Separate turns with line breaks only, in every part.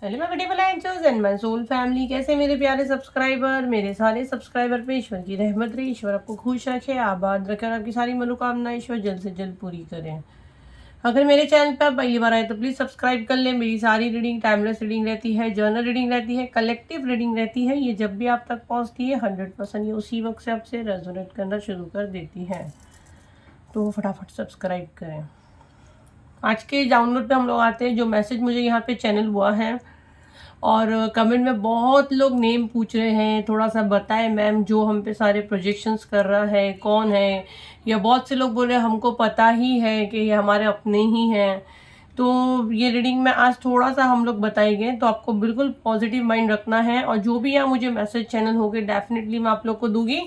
Hello my beautiful angels and my soul family. कैसे मेरे प्यारे सब्सक्राइबर, मेरे सारे सब्सक्राइबर पे ईश्वर की रहमत रही। ईश्वर आपको खुश रखे, आबाद रखे और आपकी सारी मनोकामनाएं ईश्वर जल्द से जल्द पूरी करें। अगर मेरे चैनल पर आप पहली बार आए तो प्लीज़ सब्सक्राइब कर लें। मेरी सारी रीडिंग टाइमलेस रीडिंग रहती है, जर्नल रीडिंग रहती है, कलेक्टिव रीडिंग रहती है। ये जब भी आप तक पहुँचती है 100% ये उसी वक्त से आपसे रेजोनेट करना शुरू कर देती है, तो फटाफट सब्सक्राइब करें। आज के डाउनलोड पे हम लोग आते हैं। जो मैसेज मुझे यहाँ पे चैनल हुआ है और कमेंट में बहुत लोग नेम पूछ रहे हैं, थोड़ा सा बताएं मैम जो हम पे सारे प्रोजेक्शंस कर रहा है कौन है, या बहुत से लोग बोल रहे हैं हमको पता ही है कि ये हमारे अपने ही हैं। तो ये रीडिंग में आज थोड़ा सा हम लोग बताएंगे, तो आपको बिल्कुल पॉजिटिव माइंड रखना है। और जो भी यहाँ मुझे मैसेज चैनल होगे डेफिनेटली मैं आप लोग को दूंगी।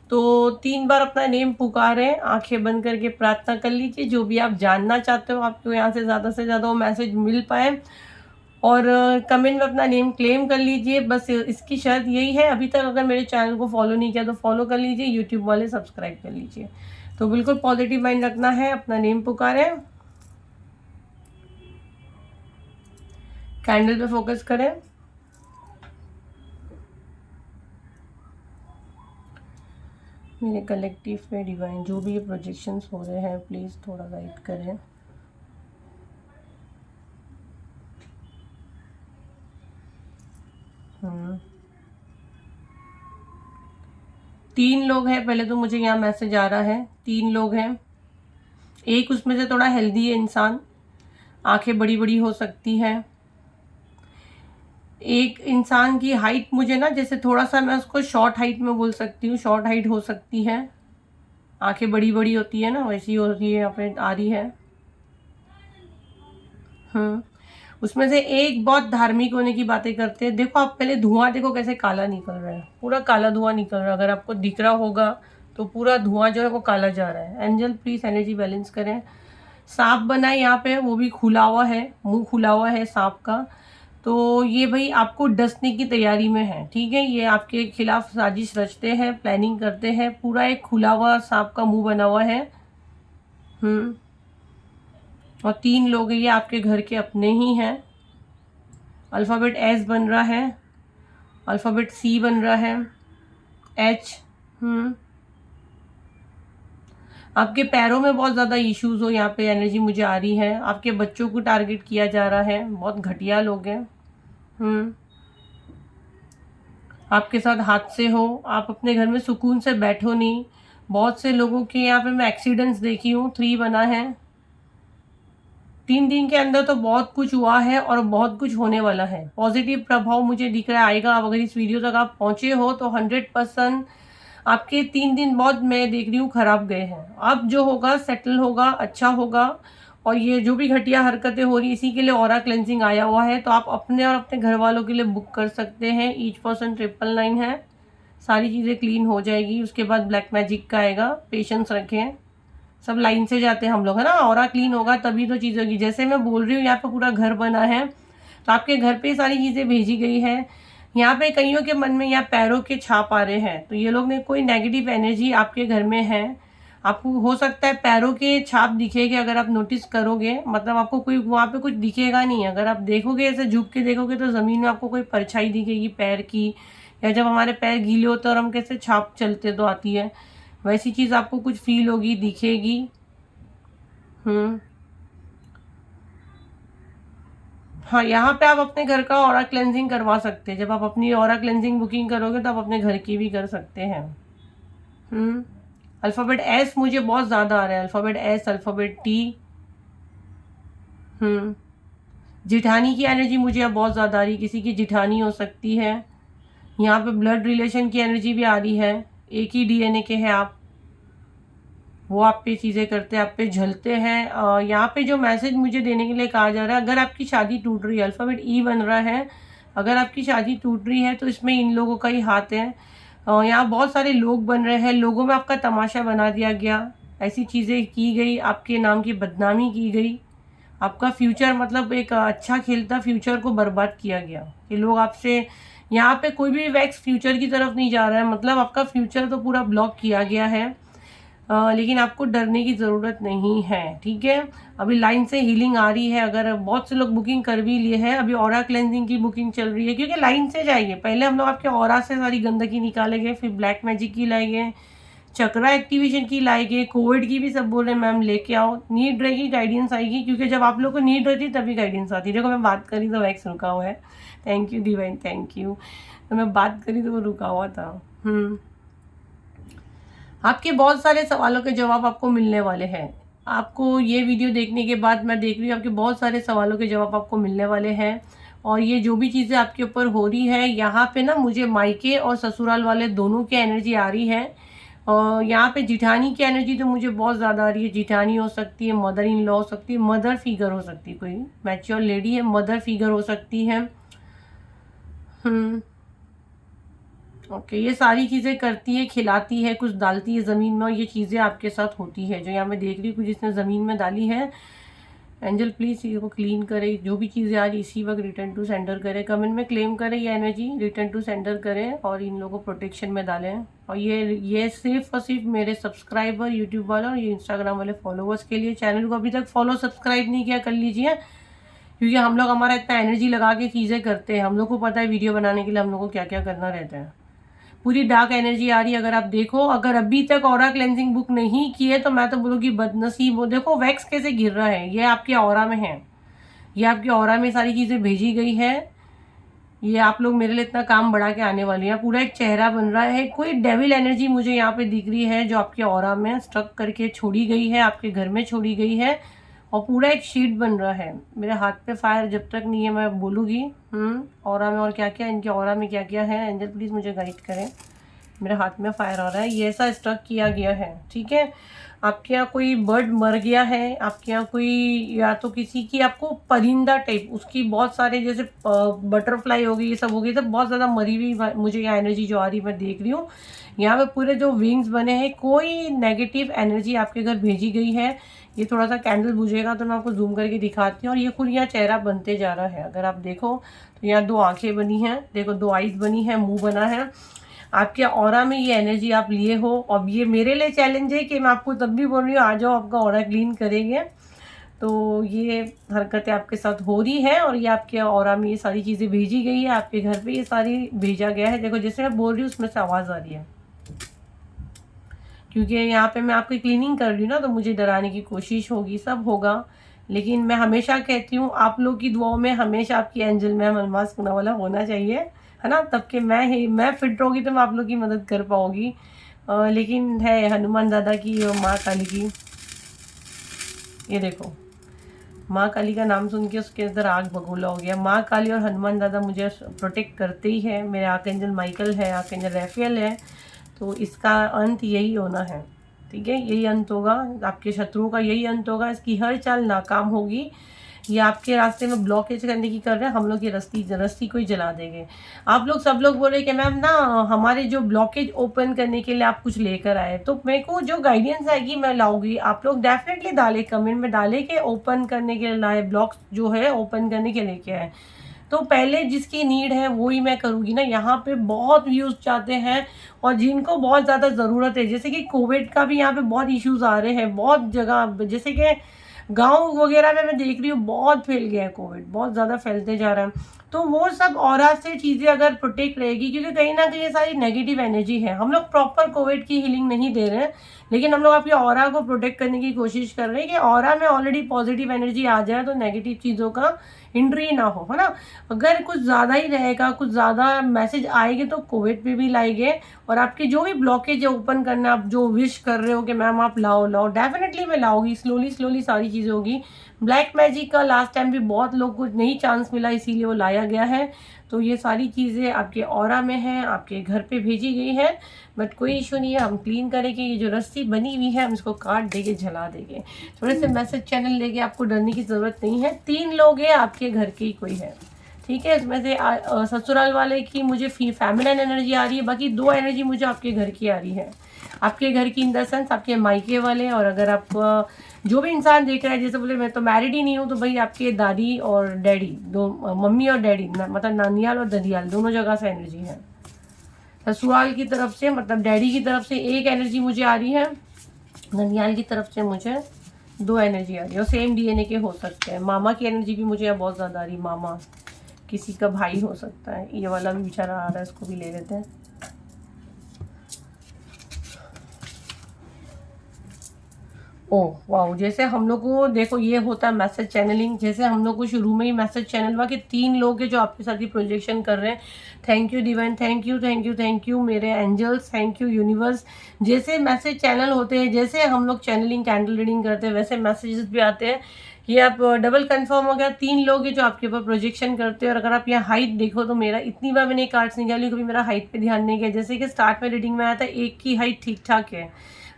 तो 3 बार अपना नेम पुकारें, आंखें बंद करके प्रार्थना कर लीजिए। जो भी आप जानना चाहते हो आपको यहाँ से ज़्यादा वो मैसेज मिल पाए, और कमेंट में अपना नेम क्लेम कर लीजिए। बस इसकी शर्त यही है, अभी तक अगर मेरे चैनल को फॉलो नहीं किया तो फॉलो कर लीजिए, यूट्यूब वाले सब्सक्राइब कर लीजिए। तो बिल्कुल पॉजिटिव माइंड रखना है, अपना नेम पुकारें, कैंडल पे फोकस करें। मेरे कलेक्टिव में डिवाइन जो भी ये प्रोजेक्शंस हो रहे हैं प्लीज़ थोड़ा गाइड करें। तीन लोग हैं, पहले तो मुझे यहाँ मैसेज आ रहा है 3 लोग हैं। एक उसमें से थोड़ा हेल्दी है इंसान, आंखें बड़ी बड़ी हो सकती है। एक इंसान की हाइट मुझे ना जैसे थोड़ा सा मैं उसको शॉर्ट हाइट में बोल सकती हूँ, शॉर्ट हाइट हो सकती है, आंखें बड़ी बड़ी होती है ना वैसी हो रही है, यहाँ पे आ रही है। उसमें से एक बहुत धार्मिक होने की बातें करते हैं। देखो आप पहले धुआं देखो कैसे काला निकल रहा है, पूरा काला धुआं निकल रहा है। अगर आपको दिख रहा होगा तो पूरा धुआं जो है वो काला जा रहा है। एंजल प्लीज एनर्जी बैलेंस करें। सांप बना है यहाँ पे, वो भी खुला हुआ है, मुंह खुला हुआ है सांप का। तो ये भाई आपको डसने की तैयारी में है, ठीक है। ये आपके खिलाफ साजिश रचते हैं, प्लानिंग करते हैं। पूरा एक खुला हुआ सांप का मुंह बना हुआ है। और 3 लोग ये आपके घर के अपने ही हैं। अल्फ़ाबेट एस बन रहा है, अल्फ़ाबेट सी बन रहा है, एच। आपके पैरों में बहुत ज़्यादा इश्यूज हो, यहाँ पे एनर्जी मुझे आ रही है। आपके बच्चों को टारगेट किया जा रहा है, बहुत घटिया लोग हैं। आपके साथ हादसे हो, आप अपने घर में सुकून से बैठो नहीं। बहुत से लोगों के यहाँ पे मैं एक्सीडेंट्स देखी हूँ, 3 बना है। 3 दिन के अंदर तो बहुत कुछ हुआ है और बहुत कुछ होने वाला है। पॉजिटिव प्रभाव मुझे दिख रहा आएगा। अब अगर इस वीडियो तक आप पहुंचे हो तो 100% आपके 3 दिन बहुत मैं देख रही हूँ खराब गए हैं। अब जो होगा सेटल होगा, अच्छा होगा। और ये जो भी घटिया हरकतें हो रही इसी के लिए ऑरा क्लेंजिंग आया हुआ है, तो आप अपने और अपने घर वालों के लिए बुक कर सकते हैं। ईच पर्सन 999 है, सारी चीज़ें क्लीन हो जाएगी। उसके बाद ब्लैक मैजिक का आएगा, पेशेंस रखें। सब लाइन से जाते हैं हम लोग, है ना। ऑरा क्लीन होगा तभी तो चीज़ होगी। जैसे मैं बोल रही हूँ यहाँ पे पूरा घर बना है, तो आपके घर पे सारी चीज़ें भेजी गई है। यहाँ पे कईयों के मन में यहाँ पैरों के छाप आ रहे हैं, तो ये लोग ने कोई नेगेटिव एनर्जी आपके घर में है। आपको हो सकता है पैरों के छाप दिखेंगे, अगर आप नोटिस करोगे, मतलब आपको कोई वहाँ पे कुछ दिखेगा नहीं। अगर आप देखोगे ऐसे झुक के देखोगे तो ज़मीन में आपको कोई परछाई दिखेगी पैर की, या जब हमारे पैर गीले होते हैं और हम कैसे छाप चलते तो आती है, वैसी चीज़ आपको कुछ फील होगी, दिखेगी। हाँ, यहाँ पे आप अपने घर का ऑरा क्लेंजिंग करवा सकते हैं। जब आप अपनी ऑरा क्लेंजिंग बुकिंग करोगे तो आप अपने घर की भी कर सकते हैं। अल्फ़ाबेट एस मुझे बहुत ज़्यादा आ रहा है, अल्फ़ाबेट एस, अल्फ़ाबेट टी। जिठानी की एनर्जी मुझे अब बहुत ज़्यादा आ रही है, किसी की जिठानी हो सकती है। यहाँ पे ब्लड रिलेशन की एनर्जी भी आ रही है, एक ही डीएनए के हैं आप, वो आप पे चीज़ें करते हैं, आप पे झलते हैं। यहाँ पे जो मैसेज मुझे देने के लिए कहा जा रहा है, अगर आपकी शादी टूट रही है, अल्फ़ाबेट ई बन रहा है, अगर आपकी शादी टूट रही है तो इसमें इन लोगों का ही हाथ है। यहाँ बहुत सारे लोग बन रहे हैं, लोगों में आपका तमाशा बना दिया गया, ऐसी चीज़ें की गई, आपके नाम की बदनामी की गई, आपका फ्यूचर मतलब एक अच्छा खेलता फ्यूचर को बर्बाद किया गया। ये लोग आपसे यहाँ पे कोई भी वैक्स फ्यूचर की तरफ नहीं जा रहा है, मतलब आपका फ्यूचर तो पूरा ब्लॉक किया गया है। लेकिन आपको डरने की ज़रूरत नहीं है, ठीक है। अभी लाइन से हीलिंग आ रही है, अगर बहुत से लोग बुकिंग कर भी लिए हैं, अभी ऑरा क्लेंजिंग की बुकिंग चल रही है, क्योंकि लाइन से जाइए। पहले हम लोग आपके ऑरा से सारी गंदगी निकालेंगे, फिर ब्लैक मैजिक की लाएंगे, चक्रा एक्टिवेशन की लाएंगे, कोविड की भी सब बोल रहे हैं मैम लेके आओ, नीड रहेगी गाइडेंस आएगी, क्योंकि जब आप लोग को नीड रहती है तभी गाइडेंस आती है। देखो मैं बात करी तो वैक्स रुका हुआ है, thank you divine, thank you. तो मैं बात करी तो वो रुका हुआ था। आपके बहुत सारे सवालों के जवाब आपको मिलने वाले हैं। आपको ये वीडियो देखने के बाद मैं देख रही हूँ आपके बहुत सारे सवालों के जवाब आपको मिलने वाले हैं। और ये जो भी चीज़ें आपके ऊपर हो रही है, यहाँ पे ना मुझे मायके और ससुराल वाले दोनों की एनर्जी आ रही है। और यहाँ पे जिठानी की एनर्जी तो मुझे बहुत ज़्यादा आ रही है। जिठानी हो सकती है, मदर इन लॉ हो सकती है, मदर फिगर हो सकती है, कोई मैच्योर लेडी है, मदर फिगर हो सकती है। ओके, ये सारी चीज़ें करती है, खिलाती है, कुछ डालती है ज़मीन में, और ये चीज़ें आपके साथ होती है जो यहाँ मैं देख रही हूँ। कुछ जिसने ज़मीन में डाली है, एंजल प्लीज़ इसको क्लीन करे। जो भी चीज़ें आ रही इसी वक्त रिटर्न टू सेंडर करें, कमेंट में क्लेम करें ये एनर्जी, रिटर्न टू सेंडर करें और इन लोगों को प्रोटेक्शन में डालें। और ये सिर्फ और सिर्फ मेरे सब्सक्राइबर, यूट्यूब वाले और ये इंस्टाग्राम वाले फॉलोवर्स के लिए। चैनल को अभी तक फॉलो सब्सक्राइब नहीं किया, कर लीजिए, क्योंकि हम लोग हमारा इतना एनर्जी लगा के चीज़ें करते हैं। हम लोग को पता है वीडियो बनाने के लिए हम लोग को क्या क्या करना रहता है। पूरी डार्क एनर्जी आ रही है। अगर आप देखो, अगर अभी तक ऑरा क्लेंजिंग बुक नहीं किए तो मैं तो बोलूँगी बदनसीब हो। देखो वैक्स कैसे गिर रहा है, ये आपके ऑरा में है, ये आपके ऑरा में सारी चीज़ें भेजी गई है। ये आप लोग मेरे लिए इतना काम बढ़ा के आने वाली हैं। पूरा एक चेहरा बन रहा है। कोई डेविल एनर्जी मुझे यहाँ पे दिख रही है जो आपके ऑरा में स्टक करके छोड़ी गई है, आपके घर में छोड़ी गई है, और पूरा एक शीट बन रहा है। मेरे हाथ पे फायर जब तक नहीं है मैं बोलूँगी। ऑरा में और क्या क्या, इनके ऑरा में क्या क्या है, एंजल प्लीज़ मुझे गाइड करें। मेरे हाथ में फायर आ रहा है, ये ऐसा स्टक किया गया है, ठीक है। आपके यहाँ कोई बर्ड मर गया है, आपके यहाँ कोई, या तो किसी की आपको परिंदा टाइप, उसकी बहुत सारे जैसे बटरफ्लाई हो गई, ये सब हो गई, सब बहुत ज़्यादा मरी हुई मुझे यहाँ एनर्जी जो आ रही मैं देख रही हूँ। यहाँ पे पूरे जो विंग्स बने हैं, कोई नेगेटिव एनर्जी आपके घर भेजी गई है। ये थोड़ा सा कैंडल बुझेगा तो मैं आपको जूम करके दिखाती हूँ। और ये खुद यहाँ चेहरा बनते जा रहा है। अगर आप देखो तो यहाँ 2 आंखें बनी हैं, देखो 2 आईज बनी है, मुंह बना है। आपके ऑरा में ये एनर्जी आप लिए हो। अब ये मेरे लिए चैलेंज है कि मैं आपको तब भी बोल रही हूँ आ जाओ, आपका ऑरा क्लीन करेंगे। तो ये हरकतें आपके साथ हो रही है और ये आपके ऑरा में ये सारी चीज़ें भेजी गई है, आपके घर पे ये सारी भेजा गया है। देखो जैसे मैं बोल रही हूँ उसमें से आवाज़ आ रही है, क्योंकि यहाँ पे मैं आपकी क्लीनिंग कर रही हूँ ना, तो मुझे डराने की कोशिश होगी, सब होगा। लेकिन मैं हमेशा कहती हूँ आप लोग की दुआओं में हमेशा आपकी एंजल मैम अलमास वाला होना चाहिए, है ना, तब कि मैं फिट रहूँगी तो मैं आप लोग की मदद कर पाऊँगी। लेकिन है हनुमान दादा की और माँ काली की। ये देखो माँ काली का नाम सुन के उसके अंदर आग बगोला हो गया। माँ काली और हनुमान दादा मुझे प्रोटेक्ट करते ही है। मेरे आर्कएंजल माइकल है, आर्कएंजल रैफेल है। तो इसका अंत यही होना है, ठीक है, यही अंत होगा, आपके शत्रुओं का यही अंत होगा। इसकी हर चाल नाकाम होगी। ये आपके रास्ते में ब्लॉकेज करने की कर रहे हैं, हम लोग ये रस्सी को ही जला देंगे। आप लोग सब लोग बोल रहे कि मैम ना हमारे जो ब्लॉकेज ओपन करने के लिए आप कुछ लेकर आए, तो मेरे को जो गाइडेंस आएगी मैं लाऊंगी। आप लोग डेफिनेटली डाले, कमेंट में डाले कि ओपन करने के लिए लाए, ब्लॉक्स जो है ओपन करने के लेके आए। तो पहले जिसकी नीड है वो ही मैं करूँगी ना। यहाँ पे बहुत व्यूज़ चाहते हैं और जिनको बहुत ज़्यादा ज़रूरत है, जैसे कि कोविड का भी यहाँ पे बहुत इश्यूज आ रहे हैं बहुत जगह, जैसे कि गांव वगैरह में मैं देख रही हूँ बहुत फैल गया है कोविड, बहुत ज़्यादा फैलते जा रहा है। तो वो सब ऑरा से चीज़ें अगर प्रोटेक्ट रहेगी, क्योंकि कहीं ना कहीं ये सारी नेगेटिव एनर्जी है। हम लोग प्रॉपर कोविड की हीलिंग नहीं दे रहे हैं, लेकिन हम लोग आपके ऑरा को प्रोटेक्ट करने की कोशिश कर रहे हैं कि ऑरा में ऑलरेडी पॉजिटिव एनर्जी आ जाए तो नेगेटिव चीज़ों का एंट्री ना हो, है ना। अगर कुछ ज़्यादा ही रहेगा, कुछ ज़्यादा मैसेज आएंगे तो कोविड पे भी लाएंगे। और आपकी जो भी ब्लॉकेज है ओपन करना, आप जो विश कर रहे हो कि मैम आप लाओ, डेफिनेटली मैं लाऊंगी। स्लोली सारी चीज़ें होगी। ब्लैक मैजिक का लास्ट टाइम भी बहुत लोग को नहीं चांस मिला, इसीलिए वो लाया गया है। तो ये सारी चीज़ें आपके ऑरा में हैं, आपके घर पे भेजी गई है, बट कोई इशू नहीं है। हम क्लीन करेंगे। ये जो रस्सी बनी हुई है हम इसको काट देंगे, जला देंगे। थोड़े से मैसेज चैनल लेके, आपको डरने की ज़रूरत नहीं है। 3 लोग हैं, आपके घर के ही कोई है, ठीक है। इसमें से ससुराल वाले की मुझे फेमिनिन एनर्जी आ रही है, बाकी 2 एनर्जी मुझे आपके घर की आ रही है। आपके घर की इन द सेंस आपके मायके वाले। और अगर आप जो भी इंसान देख रहा है, जैसे बोले मैं तो मैरिड ही नहीं हूँ, तो भाई आपके दादी और डैडी, दो मम्मी और डैडी, मतलब नानियाल और ददियाल, दोनों जगह से एनर्जी है। ससुराल की तरफ से मतलब डैडी की तरफ से एक एनर्जी मुझे आ रही है, ननियाल की तरफ से मुझे 2 एनर्जी आ रही है और सेम डीएनए के हो सकते हैं। मामा की एनर्जी भी मुझे बहुत ज़्यादा आ रही, मामा किसी का भाई हो सकता है। ये वाला भी बेचारा आ रहा है, इसको भी ले लेते हैं। ओह वाह, जैसे हम लोग को देखो ये होता है मैसेज चैनलिंग। जैसे हम लोग को शुरू में ही मैसेज चैनल हुआ कि 3 लोग हैं जो आपके साथ ही प्रोजेक्शन कर रहे हैं। Thank you divine, thank you thank you thank you मेरे एंजल्स, थैंक यू यूनिवर्स। जैसे मैसेज चैनल होते हैं, जैसे हम लोग चैनलिंग कैंडल रीडिंग करते हैं, वैसे मैसेजेस भी आते हैं। ये आप डबल कंफर्म हो गया, 3 लोग हैं जो आपके ऊपर प्रोजेक्शन करते हैं। और अगर आप यहाँ हाइट देखो तो मेरा इतनी बार मैंने कार्ड्स निकाली, कभी मेरा हाइट पे ध्यान नहीं गया। जैसे कि स्टार्ट में रीडिंग में आया था एक की हाइट ठीक ठाक है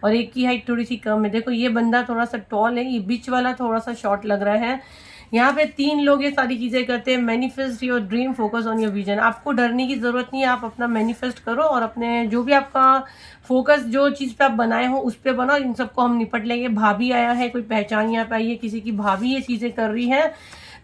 और एक की हाइट थोड़ी सी कम है। देखो ये बंदा थोड़ा सा टॉल है, ये बीच वाला थोड़ा सा शॉर्ट लग रहा है। यहाँ पे 3 लोग ये सारी चीज़ें करते हैं। Manifest your dream, focus on your vision. आपको डरने की ज़रूरत नहीं है, आप अपना मैनिफेस्ट करो और अपने जो भी आपका फोकस जो चीज़ पे आप बनाए हो उस पर बनाओ। इन सबको हम निपट लेंगे। भाभी आया है, कोई पहचान यहाँ पे आई है, किसी की भाभी ये चीज़ें कर रही है।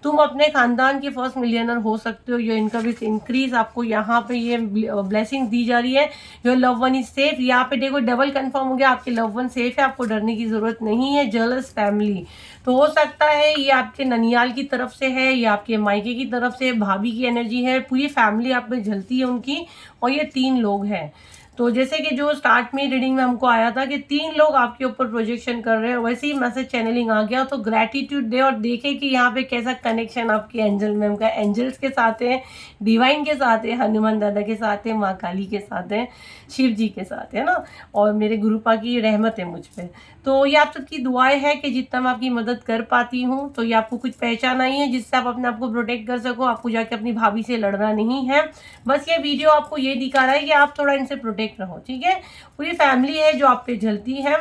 तुम अपने खानदान के फर्स्ट मिलियनर हो सकते हो। योर इनकम इज इंक्रीज, आपको यहाँ पे ये ब्लेसिंग दी जा रही है। Your love one is safe. यहाँ पे देखो डबल कंफर्म हो गया, आपके लव वन सेफ है, आपको डरने की जरूरत नहीं है। जेलस फैमिली, तो हो सकता है ये आपके ननियाल की तरफ से है या आपके मायके की तरफ से भाभी की एनर्जी है। पूरी फैमिली आप में झलती है उनकी, और ये 3 लोग हैं। तो जैसे कि जो स्टार्ट में रीडिंग में हमको आया था कि 3 लोग आपके ऊपर प्रोजेक्शन कर रहे हैं, वैसे ही मैसेज चैनलिंग आ गया। तो ग्रैटिट्यूड दे और देखे कि यहाँ पे कैसा कनेक्शन आपके एंजल मैम का, एंजल्स के साथ है, डिवाइन के साथ है, हनुमान दादा के साथ है, माँ काली के साथ है, शिव जी के साथ है ना, और मेरे गुरुपा की रहमत है मुझ पर। तो ये आप सबकी दुआएं है कि जितना मैं आपकी मदद कर पाती हूँ। तो ये आपको कुछ पहचान आई है जिससे आप अपने आप को प्रोटेक्ट कर सको। आपको जाके अपनी भाभी से लड़ना नहीं है। बस ये वीडियो आपको ये दिखा रहा है कि आप थोड़ा इनसे प्रोटेक्ट रहो, ठीक है। पूरी फैमिली है जो आप पे जलती है।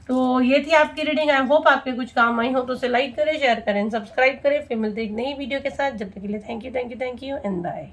तो ये थी आपकी रीडिंग। आई होप आपके कुछ काम आई हो, तो उसे लाइक करें, शेयर करें, सब्सक्राइब करें। फिर मिलते एक नई वीडियो के साथ। जब तक के लिए थैंक यू एंड बाय।